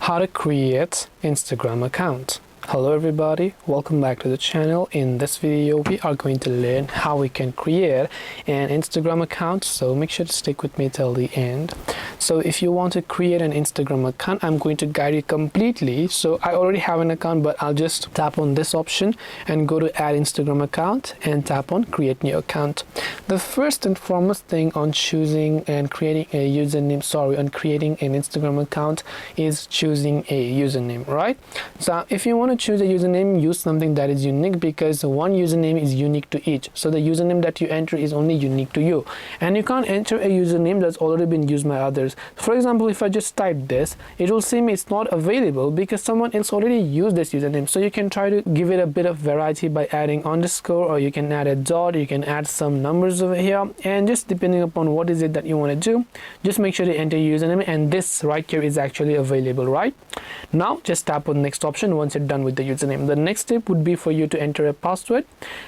how to create Instagram account. Hello everybody, welcome back to the channel. In this video we are going to learn how we can create an Instagram account, so make sure to stick with me till the end. So if you want to create an Instagram account, I'm going to guide you completely. So I already have an account, but I'll just tap on this option and go to add Instagram account and tap on create new account. The first and foremost thing on choosing and creating a username, on creating an Instagram account is choosing a username, right? So if you want to choose a username, use something that is unique, because one username is unique to each. So the username that you enter is only unique to you, and you can't enter a username that's already been used by others. For example, if I just type this, it will say me it's not available because someone else already used this username. So you can try to give it a bit of variety by adding underscore, or you can add a dot, you can add some numbers over here, and just depending upon what is it that you want to do, just make sure to enter username, and this right here is actually available. Right now just tap on next option once you're done with the username. The next step would be for you to enter a password.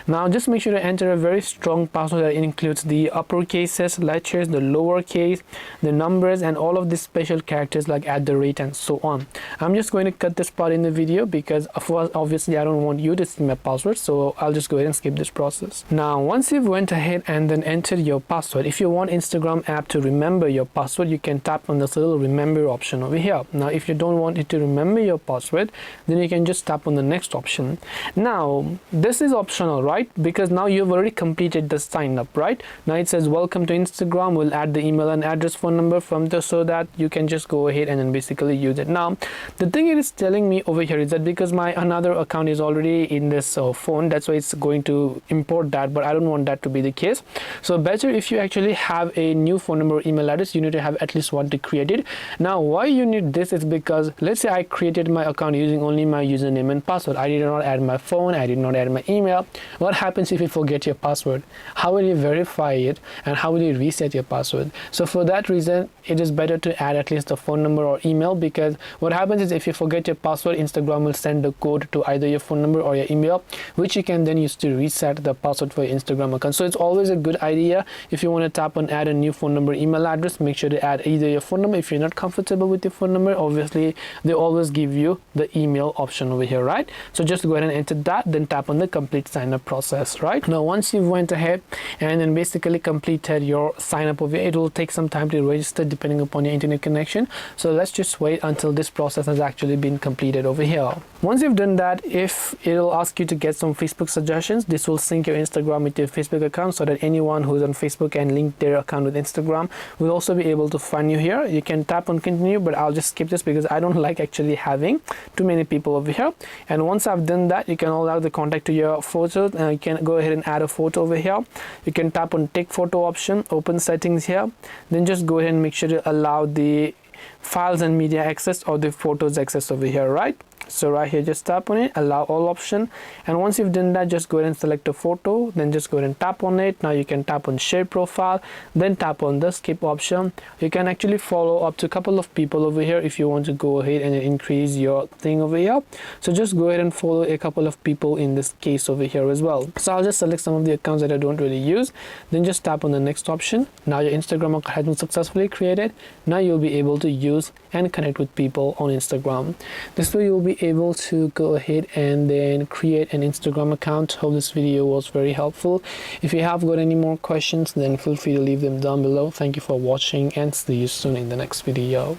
Now just make sure to enter a very strong password that includes the uppercases, letters, the lowercase, the numbers, and all of these special characters like @ and so on. I'm just going to cut this part in the video because obviously I don't want you to see my password, so I'll just go ahead and skip this process. Now once you've went ahead and then entered your password, if you want Instagram app to remember your password, you can tap on this little remember option over here. Now if you don't want it to remember your password, then you can just tap on the next option. Now this is optional, right? Because now you've already completed the sign up, right? Now it says welcome to Instagram. We'll add the email and address, phone number from the, so that you can just go ahead and then basically use it. Now the thing it is telling me over here is that because my another account is already in this phone, that's why it's going to import that, but I don't want that to be the case. So better if you actually have a new phone number or email address, you need to have at least one to create it. Now why you need this is because let's say I created my account using only my username and password. I did not add my phone, I did not add my email. What happens if you forget your password? How will you verify it, and how will you reset your password? So for that reason, it is better to add at least a phone number or email, because what happens is if you forget your password, Instagram will send the code to either your phone number or your email, which you can then use to reset the password for your Instagram account. So it's always a good idea, if you want to tap on add a new phone number, email address, make sure to add either your phone number. If you're not comfortable with your phone number, obviously they always give you the email option over here, right? So just go ahead and enter that, then tap on the complete sign up process. Right now once you went ahead and then basically completed your sign up over here, it will take some time to register depending upon your internet connection. So let's just wait until this process has actually been completed over here. Once you've done that, if it'll ask you to get some Facebook suggestions, this will sync your Instagram with your Facebook account, so that anyone who's on Facebook and link their account with Instagram will also be able to find you here. You can tap on continue, but I'll just skip this because I don't like actually having too many people over here. And once I've done that, you can allow the contact to your photos, and you can go ahead and add a photo over here. You can tap on take photo option, open settings here, then just go ahead and make sure to allow the files and media access or the photos access over here, right? So right here, just tap on it, allow all option, and once you've done that, just go ahead and select a photo, then just go ahead and tap on it. Now you can tap on share profile, then tap on the skip option. You can actually follow up to a couple of people over here if you want to go ahead and increase your thing over here. So just go ahead and follow a couple of people in this case over here as well. So I'll just select some of the accounts that I don't really use, then just tap on the next option. Now your Instagram account has been successfully created. Now you'll be able to use and connect with people on Instagram. This way you'll be able to go ahead and then create an Instagram account. Hope this video was very helpful. If you have got any more questions, then feel free to leave them down below. Thank you for watching, and see you soon in the next video.